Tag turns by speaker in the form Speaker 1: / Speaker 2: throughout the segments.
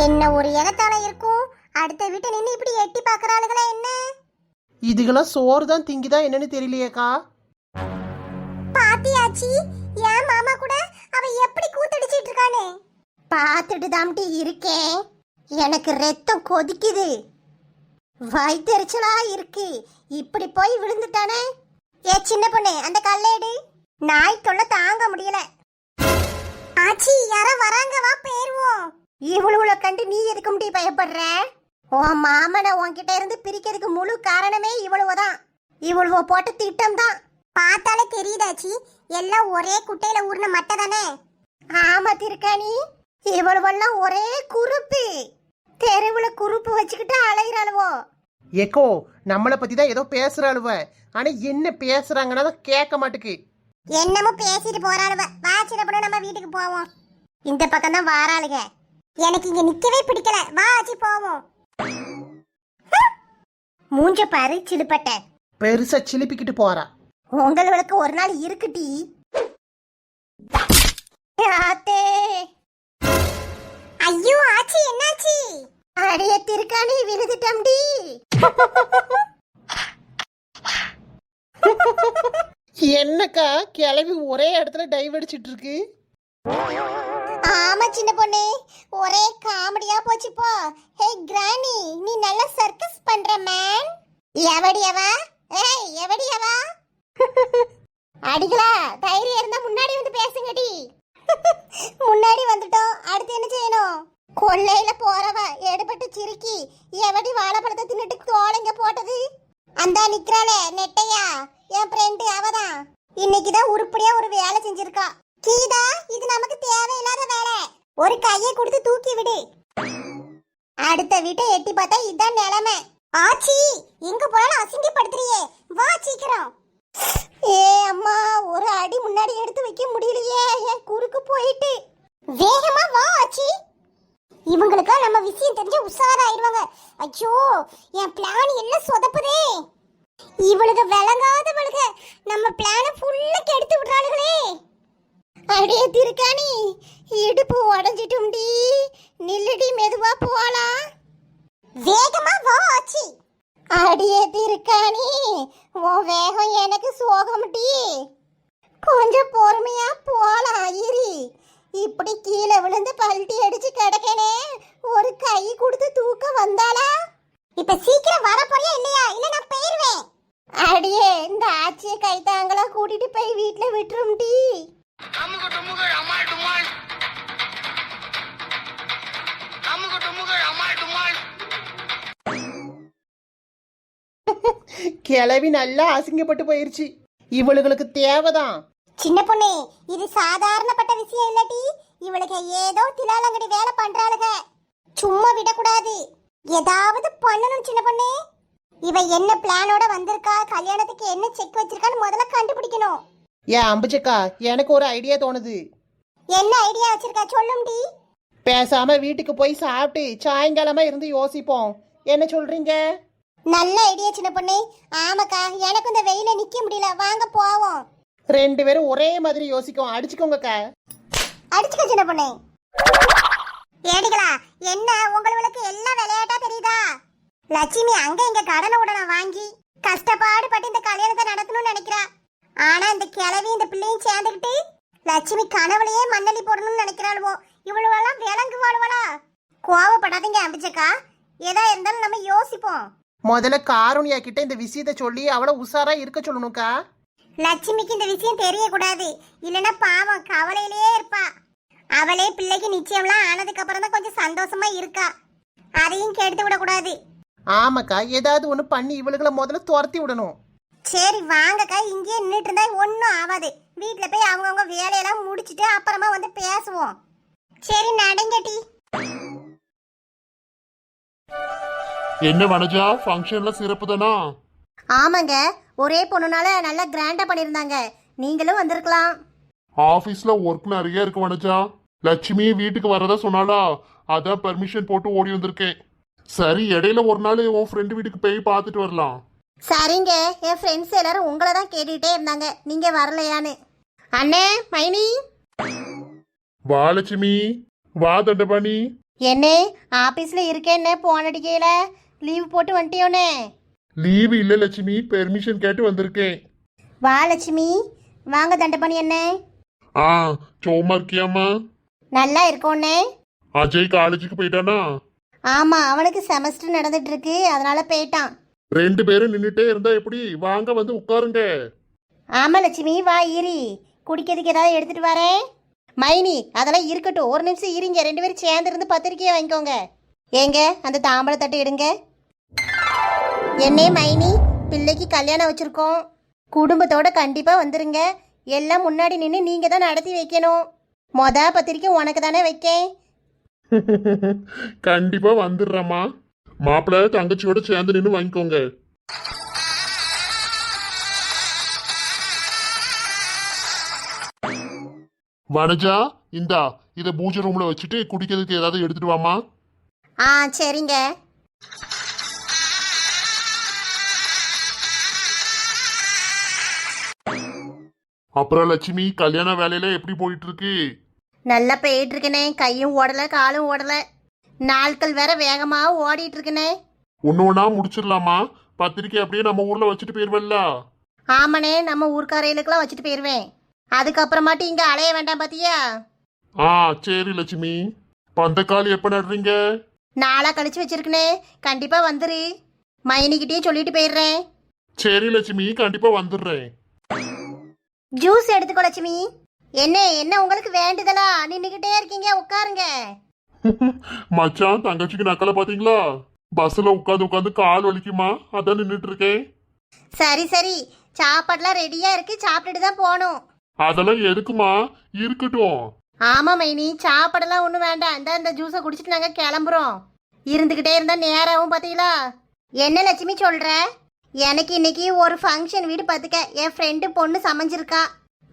Speaker 1: என்ன ஒரு இடத்தால இருக்கும். அடுத்த வீட்டை நின்று இப்படி எட்டி பாக்குறாளுங்களா என்ன?
Speaker 2: இதுகெல்லாம் சோறு தான் திங்கிதா என்னன்னு தெரியலையேக்கா.
Speaker 1: பாத்தியாச்சி, என் மாமா கூட அவ எப்படி கூத்தடிச்சிட்டு இருக்கானே. பார்த்துட்டு தாம்டி இருக்கேன். எனக்கு ரத்தம் கொதிக்குது, வயித்தெரிச்சலா இருக்கு. இப்படி போய் விழுந்துட்டானே. ஏ சின்ன பொண்ணு, அந்த கல்லேடு. நாய் தொல்லை தாங்க முடியல. ஆச்சி, யாரோ வராங்க, வா பேருவோம். இவ்வளவுல கண்டு நீ எதுக்கு முடி பயப்படுற? உன் மாமனை உன்கிட்ட இருந்து பிரிக்கிறதுக்கு முழு காரணமே இவ்வளவுதான். இவ்வளவு போட்ட திட்டம் தான். பார்த்தாலே தெரியுதாச்சி, எல்லாம் ஒரே குட்டையில ஊர்ன மட்டை தானே. ஆமா திருக்காணி, இவ்வளவெல்லாம் ஒரே குறுப்பு. தெருவுல குறுப்பு வச்சுக்கிட்டு அலைகிறாளுவோ.
Speaker 2: ஏக்கோ, நம்மளை பத்தி தான் ஏதோ பேசுறாளுவ. ஆனா என்ன பேசுறாங்கன்னா தான் கேட்க மாட்டுக்கு.
Speaker 1: என்னமோ பேசிட்டு போறாளுவ. வா சின்ன பொண்ணு, நம்ம வீட்டுக்கு போவோம். இந்த பக்கம் தான் வாராளுக. எனக்கு இங்க நிக்கவே பிடிக்கல. வா ஆச்சி போவோம். மூஞ்ச பாரு சிலுப்பட்ட.
Speaker 2: பெருசா சிலிப்பிக்கிட்டு போறா.
Speaker 1: உங்களுக்கு ஒரு நாள் இருக்குடி. ஐயோ ஆச்சி, என்னாச்சி? அடைய திருக்காணி விழுதுட்டம்டி.
Speaker 2: என்னக்கா கிளவி ஒரே இடத்துல டைவ் அடிச்சிட்டு இருக்கு?
Speaker 1: ஆமா சின்ன பொண்ணு, ஒரே காமெடியா போச்சுப்போ. ஹே கிரானி, நீ நல்லா சர்க்கஸ் பண்ற மேன். எவடியவா? ஏய் எவடியவா? அடிகளா, தைரியம் இருந்தா முன்னாடி வந்து பேசுங்கடி. முன்னாடி வந்துட்டோம், அடுத்து என்ன செய்யணும்? கொள்ளையில போறவ எடுபட்டு சிரிக்கி எவடி வாழைப்பழத்தை தின்னுட்டு தோலைங்க போட்டது? அந்த நிக்கிறாளே நெட்டையா, என் ஃப்ரெண்டு அவதான். இன்னைக்குதான் உருப்படியா ஒரு வேலை செஞ்சிருக்கா. கீதா, இது நமக்கு தேவையில்லாத வேலை. ஒரு கையை கொடுத்து தூக்கி விடு. அடுத்த வீட்டை எட்டி பார்த்தா இதான் நிலைமை. ஆச்சி, எங்க போனாலும் அசிங்கப்படுத்துறியே, வா சீக்கிரம். ஏ அம்மா, ஒரு அடி முன்னாடி எடுத்து வைக்க முடியலையே, என் குறுக்கு போயிட்டு. வேகமா வா ஆச்சி. இவங்களுக்கா நம்ம விஷயம் தெரிஞ்சு உஷாராயிருவாங்க. ஐயோ, என் பிளான் எல்லாம் சொதப்புதே. இவளுக்கு விளங்காதவளுக நம்ம பிளான ஃபுல்லா கெடுத்து விடுறாளுகளே. அடே திருக்காணி, இடுப்பு உடஞ்சிட்டும்டி. நில்லுடி, மெதுவா போலாம். வேகமா வா ஆச்சி. அடியே திருக்காணி, உன் வேகம் எனக்கு சோகம்டி. கொஞ்சம் பொறுமையா போலாம் இரு. இப்படி கீழே விழுந்து பல்ட்டி அடிச்சு கிடக்கனே, ஒரு கை கொடுத்து தூக்க வந்தாளா? இப்ப சீக்கிரம் வர போறியா இல்லையா? இல்ல நான் போயிருவேன். அடியே, இந்த ஆச்சியை கை தாங்களா கூட்டிட்டு போய் வீட்டுல விட்டுரும்டி.
Speaker 2: கிளவி நல்லா அசிங்கப்பட்டு போயிருச்சு. இவளுகளுக்கு தேவைதான்.
Speaker 1: சின்ன பொண்ணு, இது சாதாரணப்பட்ட விஷயம் இல்லடி. இவளுக்கு ஏதோ திலாலங்கடி வேலை பண்றாளுக. சும்மா விடக்கூடாது, ஏதாவது பண்ணணும் சின்ன பொண்ணு. இவ என்ன பிளானோட வந்திருக்கா, கல்யாணத்துக்கு என்ன செக் வச்சிருக்கான்னு முதல்ல கண்டுபிடிக்கணும்.
Speaker 2: ஏன் அம்புச்சக்கா, எனக்கு ஒரு ஐடியா தோணுது.
Speaker 1: என்ன ஐடியா வச்சிருக்கா சொல்லும்டி.
Speaker 2: பேசாம வீட்டுக்கு போய் சாப்பிட்டு சாயங்காலமா இருந்து யோசிப்போம். என்ன சொல்றீங்க?
Speaker 1: நல்ல ஐடியா சின்ன பொண்ணு. ஆமாக்கா, எனக்கு இந்த வெயில நிக்க முடியல, வாங்க போவோம்.
Speaker 2: ரெண்டு பேரும் ஒரே மாதிரி யோசிக்கும். அடிச்சுக்கோங்கக்கா.
Speaker 1: அடிச்சுக்க சின்ன பொண்ணு. ஏடிகளா, என்ன உங்களுக்கு எல்லாம் விளையாட்டா தெரியுதா? லட்சுமி அங்க இங்க கடனை உடனே வாங்கி கஷ்டப்பாடு பட்டு இந்த கல்யாணத்தை நடத்தணும்னு நினைக்கிறா. ஆனா இந்த கிழவி இந்த பிள்ளையும் சேர்ந்துக்கிட்டு லட்சுமி கனவுலயே மண்ணலி போடணும்னு நினைக்கிறாளுவோ. இவ்வளவெல்லாம் விளங்கு வாழ்வளா? கோவப்படாதீங்க அம்பிச்சக்கா, ஏதா இருந்தாலும் நம்ம யோசிப்போம்.
Speaker 2: முதல்ல காருண்யா கிட்ட இந்த விஷயத்த சொல்லி அவளை உஷாரா இருக்க சொல்லணும்க்கா.
Speaker 1: லட்சுமிக்கு இந்த விஷயம் தெரியக்கூடாது, இல்லைன்னா பாவம் கவலையிலேயே இருப்பா. அவளே பிள்ளைக்கு நிச்சயம்லாம் ஆனதுக்கு அப்புறம் தான் கொஞ்சம் சந்தோஷமா இருக்கா. அதையும் கெடுத்து விடக்கூடாது.
Speaker 2: ஆமாக்கா, ஏதாவது ஒண்ணு பண்ணி இவளுகளை முதல்ல துரத்தி விடணும்.
Speaker 1: சரி வாங்கக்கா, இங்கேயே நின்றுட்டு இருந்தா ஒன்றும் ஆகாது. வீட்டில் போய் அவங்கவுங்க வேலையெல்லாம் முடிச்சுட்டு அப்புறமா வந்து பேசுவோம். சரி நடங்கட்டி.
Speaker 3: என்ன வனஜா, ஃபங்க்ஷன்ல சிறப்பு தானா?
Speaker 1: ஆமாங்க, ஒரே பொண்ணுனால நல்லா கிராண்டா பண்ணிருந்தாங்க. நீங்களும் வந்திருக்கலாம்.
Speaker 3: ஆபீஸ்ல ஒர்க் நிறைய இருக்கு வனஜா. லட்சுமி வீட்டுக்கு வரதா சொன்னாலா, அதான் பெர்மிஷன் போட்டு ஓடி வந்திருக்கேன். சரி, இடையில ஒரு நாள் உன் ஃப்ரெண்டு வீட்டுக்கு போய் பார்த்துட்டு வரலாம்.
Speaker 1: சரிங்க, என் ஃப்ரெண்ட்ஸ் எல்லாரும் உங்களை தான் கேட்டுக்கிட்டே இருந்தாங்க, நீங்க வரலையான்னு. அண்ணே, மைனி.
Speaker 3: வா லட்சுமி, வா தண்டபாணி.
Speaker 1: என்ன ஆபீஸ்ல இருக்கேன்னு போன் அடிக்கையில லீவ் போட்டு வந்துட்டியோனே.
Speaker 3: லீவு இல்ல லட்சுமி, பெர்மிஷன் கேட்டு வந்திருக்கேன்.
Speaker 1: வா லட்சுமி, வாங்க தண்டபாணி என்ன.
Speaker 3: ஆ, சோமா இருக்கியாமா?
Speaker 1: நல்லா இருக்கோன்னே.
Speaker 3: அஜய் காலேஜுக்கு போயிட்டானா?
Speaker 1: ஆமா, அவனுக்கு செமஸ்டர் நடந்துட்டு இருக்கு, அதனால போயிட்டான்.
Speaker 3: 2 பேரும் நின்னுட்டே இருந்தா எப்படி? வாங்க வந்து உட்காருங்க.
Speaker 1: ஆமா லட்சுமி, வா ஈரி, குடிக்கிறதுக்கு ஏதாவது எடுத்துட்டு வரேன். மைனி அதெல்லாம் இருக்கட்டும், ஒரு நிமிஷம் இருங்க, 2 பேரும் சேர்ந்து இருந்து பத்திரிக்கையை வாங்கிக்கோங்க. ஏங்க அந்த தாம்பழ தட்டு எடுங்க. என்னே மைனி, பிள்ளைக்கு கல்யாணம் வச்சிருக்கோம், குடும்பத்தோட கண்டிப்பா வந்துருங்க. எல்லாம் முன்னாடி நின்று நீங்க தான் நடத்தி வைக்கணும். பத்திரிக்கை உனக்கு தானே வைக்கேன்.
Speaker 3: கண்டிப்பா வந்துடுறேம்மா. மாப்பிள்ள தங்கச்சியோட சேர்ந்து நின்று வாங்கிக்கோங்க. வனஜா, இந்தா இத பூஜை ரூம்ல வச்சுட்டு குடிக்கிறதுக்கு ஏதாவது எடுத்துட்டு வாமா.
Speaker 1: ஆ சரிங்க.
Speaker 3: அப்புறம் லட்சுமி, கல்யாண வேலையில எப்படி போயிட்டு இருக்கு?
Speaker 1: நல்லா போயிட்டு இருக்கனே, கையும் ஓடல காலும் ஓடல, நாட்கள் வேற வேகமா ஓடிட்டு இருக்கனே.
Speaker 3: ஒண்ணு ஒண்ணா முடிச்சிடலாமா? பத்திரிக்கை அப்படியே நம்ம ஊர்ல வச்சுட்டு போயிருவல்ல?
Speaker 1: ஆமாண்ணே, நம்ம ஊர்க்காரையிலுக்கெல்லாம் வச்சுட்டு போயிடுவேன். அதுக்கப்புறமாட்டி இங்க அலைய வேண்டாம் பாத்தியா.
Speaker 3: ஆ சரி லட்சுமி. பந்தக்கால் எப்ப நடுறீங்க?
Speaker 1: நாளா கழிச்சு வச்சிருக்கனே, கண்டிப்பா வந்துரு. மைனிக்கிட்டே சொல்லிட்டு போயிடுறேன்.
Speaker 3: சரி லட்சுமி, கண்டிப்பா வந்துடுறேன்.
Speaker 1: ஜூஸ் எடுத்துக்கோ லட்சுமி. என்ன என்ன உங்களுக்கு வேண்டுதலா? நின்னுகிட்டே இருக்கீங்க, உட்காருங்க.
Speaker 3: மச்சான், தங்கச்சிக்கு நக்கலை பாத்தீங்களா? பஸ்ல உட்காந்து உட்காந்து கால் வலிக்குமா, அதான் நின்னுட்டு இருக்கேன்.
Speaker 1: சரி சரி, சாப்பாடுலாம் ரெடியா இருக்கு, சாப்பிட்டுட்டு தான் போகணும்.
Speaker 3: அதெல்லாம் எதுக்குமா? இருக்கட்டும்.
Speaker 1: ஆமா மைனி, சாப்பாடெல்லாம் ஒன்றும் வேண்டாம், இந்த ஜூஸை குடிச்சிட்டு நாங்க கிளம்புறோம். இருந்துகிட்டே இருந்தா நேராவும் பாத்தீங்களா. என்ன லட்சுமி சொல்ற? எனக்கு இன்னைக்கு ஒரு ஃபங்க்ஷன் வீடு பார்த்துக்க, என் ஃப்ரெண்டு பொண்ணு சமைஞ்சிருக்கா.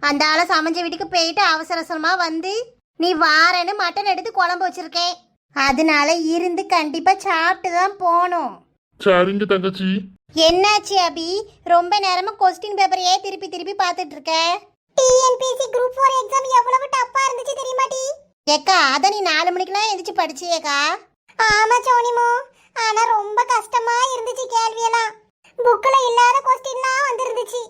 Speaker 1: அந்த ஆளை சமைஞ்ச வீட்டுக்கு போயிட்டு அவசர அவசரமா வந்து நீ வாரேன்னு மட்டன் எடுத்து குழம்பு வச்சிருக்கேன். அதனால இருந்து கண்டிப்பா சாப்பிட்டு தான் போகணும்.
Speaker 3: சரிங்க தங்கச்சி.
Speaker 1: என்னாச்சு அபி, ரொம்ப நேரமா கொஸ்டின் பேப்பரையே திருப்பி திருப்பி பார்த்துட்டு இருக்க? டிஎன்பிஎஸ்சி குரூப் 4 எக்ஸாம் எவ்வளவு டஃப்பா இருந்துச்சு தெரியுமாடி? ஏக்கா அத நீ 4 மணிக்கெல்லாம் எந்திரிச்சு படிச்சியேக்கா? ஆமா சோனிமோ, ஆனா ரொம்ப கஷ்டமா இருந்துச்சு. கேள்வியெல்லாம் புக்ல இல்லாத கொஸ்டின்லாம் வந்திருந்துச்சு.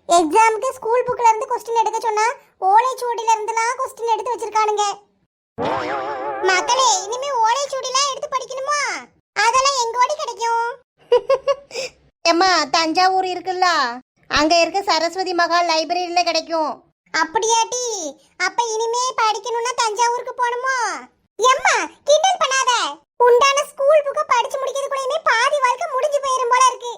Speaker 1: எக்ஸாமுக்கு ஸ்கூல் புக்ல இருந்து கொஸ்டின் எடுக்க சொன்னா ஓலைச்சுவடியில இருந்துலாம் கொஸ்டின் எடுத்து வச்சிருக்கானுங்க. மக்களே, இனிமே ஓலைச்சுவடிலாம் எடுத்து படிக்கணுமா? அதெல்லாம் எங்க ஓடி கிடைக்கும்? ஏம்மா, தஞ்சாவூர் இருக்குல்ல, அங்க இருக்க சரஸ்வதி மகால் லைப்ரரியில கிடைக்கும். அப்படியாட்டி? அப்ப இனிமே படிக்கணும்னா தஞ்சாவூருக்கு போணுமா? எம்மா கிண்டல் பண்ணாத. உண்டான ஸ்கூல் புக்க படிச்சு முடிக்கிறதுக்குள்ளேயுமே பாதி வாழ்க்கை முடிஞ்சு போயிரும் போல இருக்கு.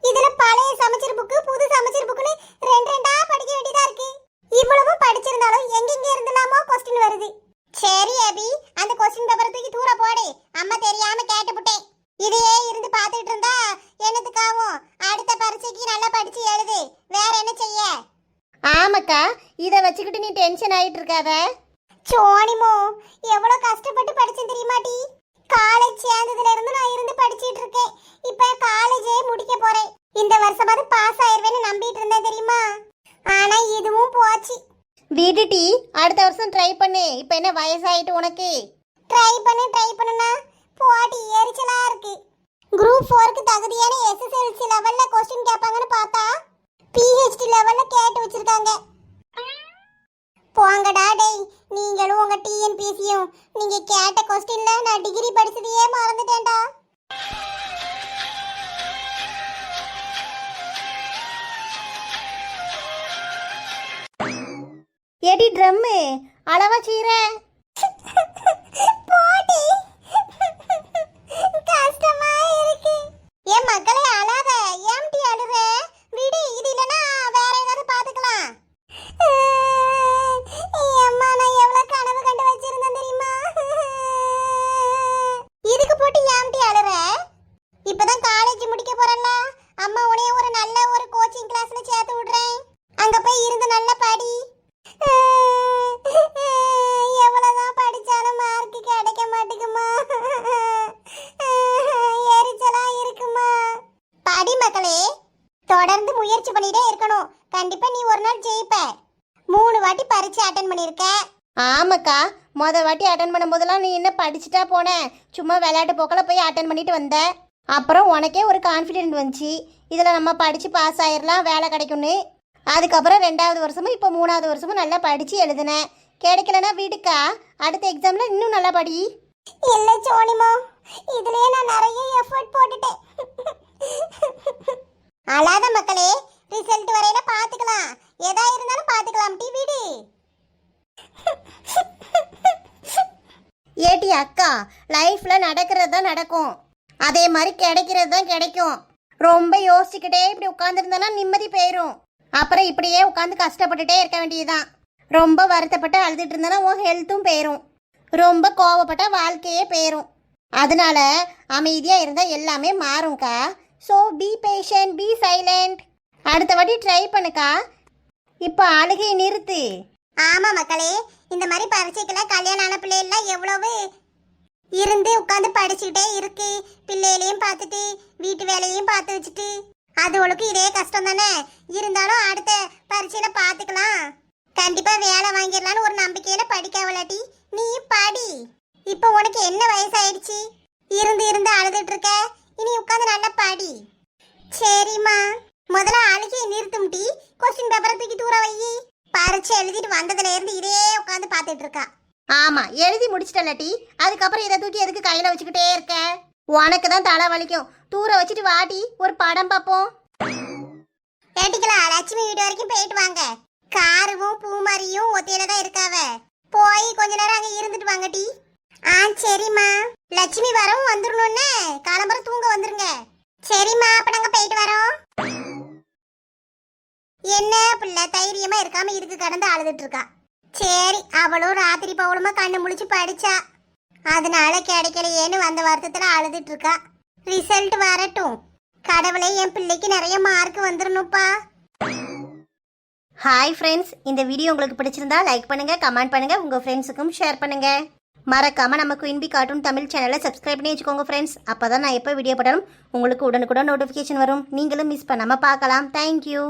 Speaker 1: இதுல பழைய சமச்சீர் புக்கு, புது சமச்சீர் புக்குன்னு ரெண்டா படிக்க வேண்டியதா இருக்கு. இவ்வளவு படிச்சிருந்தாலும் எங்கெங்க இருந்தலாமோ கொஸ்டின் வருது. சரி அபி, அந்த கொஸ்டின் பேப்பரை தூக்கி தூர போடு. அம்மா தெரியாம கேட்டுப்புட்டேன். இதையே இருந்து பார்த்துட்டு இருந்தா என்னத்துக்காகும்? அடுத்த பரீட்சைக்கு நல்லா படிச்சு எழுது. வேற என்ன செய்ய? ஆமாக்கா, இதை வச்சுக்கிட்டு நீ டென்ஷன் ஆயிட்டு இருக்காத. சோனிமோ, எவ்வளவு கஷ்டப்பட்டு படிச்சேன் தெரியுமாடி? காலேஜ் சேர்ந்ததுல இருந்து நான் இருந்து படிச்சிட்டு இருக்கேன். இப்ப காலேஜே முடிக்க போறேன். இந்த வருஷமாவது பாஸ் ஆயிருவேன்னு நம்பிட்டு இருந்தேன் தெரியுமா? ஆனா இதுவும் போச்சு. விடுடி, அடுத்த வருஷம் ட்ரை பண்ணு. இப்ப என்ன வயசாயிட்டு உனக்கு? ட்ரை பண்ணுனா போட்டி எரிச்சலா இருக்கு. குரூப் 4க்கு தகுதியான எஸ்எஸ்எல்சி லெவல்ல கொஸ்டின் கேட்பாங்கன்னு பார்த்தா பிஹெச்டி லெவல்ல கேட்டு வச்சிருக்காங்க. போங்கடா டேய், நீங்களும் உங்க டிஎன்பிஎஸ்சியும் நீங்க கேட்ட கொஸ்டின்ல நான் டிகிரி படிச்சதையே மறந்துட்டேன்டா. எடி ட்ரம்மு அளவா சீர போடி, கஷ்டமா இருக்கு. ஏன் மக்களே அழாத, ஏம்டி அழுற? விடு, இது இல்லனா வேற ஏதாவது பாத்துக்கலாம். அம்மா, நான் எவ்வளவு கனவு கண்டு வச்சிருந்தேன் தெரியுமா? இதுக்கு போட்டு ஏம்டி அழுற? இப்பதான் காலேஜ் முடிக்க போறேன்ல, அம்மா உன்னைய ஒரு நல்ல ஒரு கோச்சிங் கிளாஸ்ல சேர்த்து விடுறேன். அங்க போய் இருந்து நல்லா படி. எவ்வளவுதான் படிச்சாலும் மார்க் கிடைக்க மாட்டேங்குமா? எரிச்சலா இருக்குமா? படி மக்களே, தொடர்ந்து முயற்சி பண்ணிட்டே இருக்கணும். கண்டிப்பா நீ ஒரு நாள் ஜெயிப்ப. 3 வாட்டி பரீட்சை அட்டெண்ட் பண்ணிருக்க. ஆமாக்கா, வாட்டி அட்டன் பண்ணும்போதெல்லாம் நீ என்ன படிச்சுட்டா போன, சும்மா விளையாட்டு போக்கில் போய் அட்டன் பண்ணிட்டு வந்த. அப்புறம் உனக்கே ஒரு கான்ஃபிடென்ட் வந்துச்சு, இதில் நம்ம படித்து பாஸ் ஆயிடலாம், வேலை கிடைக்கும்னு. அதுக்கப்புறம் 2வது வருஷமும் இப்போ 3வது வருஷமும் நல்லா படித்து எழுதுனேன். கிடைக்கலன்னா வீட்டுக்கா, அடுத்த எக்ஸாமில் இன்னும் நல்லா படி.
Speaker 4: இல்லை சோனிமா, இதுலயே நான் நிறைய எஃபர்ட் போட்டுட்டேன்.
Speaker 1: அழாத மக்களே, ரிசல்ட் வரையில பார்த்துக்கலாம், எதா இருந்தாலும் பார்த்துக்கலாம். டி வீடு ஏட்டி அக்கா, லைஃப்ல நடக்கிறது தான் நடக்கும், அதே மாதிரி கிடைக்கிறது தான் கிடைக்கும். ரொம்ப யோசிச்சுக்கிட்டே இப்படி உட்காந்துருந்தனா நிம்மதி போயிடும். அப்புறம் இப்படியே உட்காந்து கஷ்டப்பட்டுட்டே இருக்க வேண்டியதுதான். ரொம்ப வருத்தப்பட்டு அழுதுட்டு இருந்தனா உன் ஹெல்த்தும் போயிடும். ரொம்ப கோவப்பட்ட வாழ்க்கையே போயிடும். அதனால அமைதியா இருந்தா எல்லாமே மாறும்க்கா. So be patient, be silent. அடுத்த வாட்டி ட்ரை பண்ணுக்கா. இப்போ அழுகை நிறுத்து.
Speaker 4: ஆமா மக்களே, இந்த மாதிரி பரீட்சைக்கெல்லாம் கல்யாணம் ஆன பிள்ளைகள்லாம் எவ்வளவு இருந்து உட்காந்து படிச்சுக்கிட்டே இருக்கு. பிள்ளைகளையும் பார்த்துட்டு வீட்டு வேலையும் பார்த்து வச்சுட்டு, அது உனக்கு இதே கஷ்டம் தானே. இருந்தாலும் அடுத்த பரீட்சையில பார்த்துக்கலாம், கண்டிப்பா வேலை வாங்கிடலான்னு ஒரு நம்பிக்கையில படிக்காவலாட்டி நீ படி. இப்போ உனக்கு என்ன வயசாயிடுச்சு, இருந்து இருந்து அழுதுட்டு இருக்க, இனி உட்காந்து நல்லா படி. சரிம்மா, முதல்ல அழுகையை நிறுத்தும்டி. கொஸ்டின் பேப்பரை தூக்கி தூர வை. பரீட்சை எழுதிட்டு வந்ததுல இருந்து இதே உட்காந்து பார்த்துட்டு இருக்கா.
Speaker 1: ஆமா, எழுதி முடிச்சிட்டலாட்டி அதுக்கப்புறம் இதை தூக்கி எதுக்கு கையில வச்சுக்கிட்டே இருக்க? உனக்கு தான் தலை வலிக்கும். தூர வச்சுட்டு வாட்டி ஒரு படம் பார்ப்போம்.
Speaker 4: ஏட்டிக்கலாம், லட்சுமி வீடு வரைக்கும் போயிட்டு வாங்க. காருவும் பூமாரியும் ஒத்தையில தான் இருக்காவ. போய் கொஞ்ச நேரம் அங்க இருந்துட்டு வாங்க டி. ஆ சரிம்மா. லட்சுமி வரவும் வந்துடணும்னு காலம்பரம் தூங்க வந்துருங்க. சரிம்மா, அப்ப நாங்க போயிட்டு வரோம். என்ன பிள்ளை தைரியமா இருக்காம இதுக்கு கடந்து அழுதுட்டு இருக்கா. சரி, அவளும் ராத்திரி பவுளமா கண்ணு முழிச்சு படிச்சா, அதனால கிடைக்கலையேன்னு வந்த வருத்தத்துல அழுதுட்டு இருக்கா. ரிசல்ட் வரட்டும். கடவுளே, என் பிள்ளைக்கு நிறைய மார்க் வந்துடணும்ப்பா.
Speaker 1: ஹாய் ஃப்ரெண்ட்ஸ், இந்த வீடியோ உங்களுக்கு பிடிச்சிருந்தா லைக் பண்ணுங்க, கமெண்ட் பண்ணுங்க, உங்க ஃப்ரெண்ட்ஸுக்கும் ஷேர் பண்ணுங்க. மறக்காம நம்ம குயின்பி கார்ட்டூன் தமிழ் சேனலை சப்ஸ்கிரைப் பண்ணி வச்சுக்கோங்க ஃப்ரெண்ட்ஸ். அப்பதான் நான் எப்போ வீடியோ போட்டாலும் உங்களுக்கு உடனுக்குடன் நோட்டிஃபிகேஷன் வரும். நீங்களும் மிஸ் பண்ணாம பார்க்கலாம். தேங்க்யூ.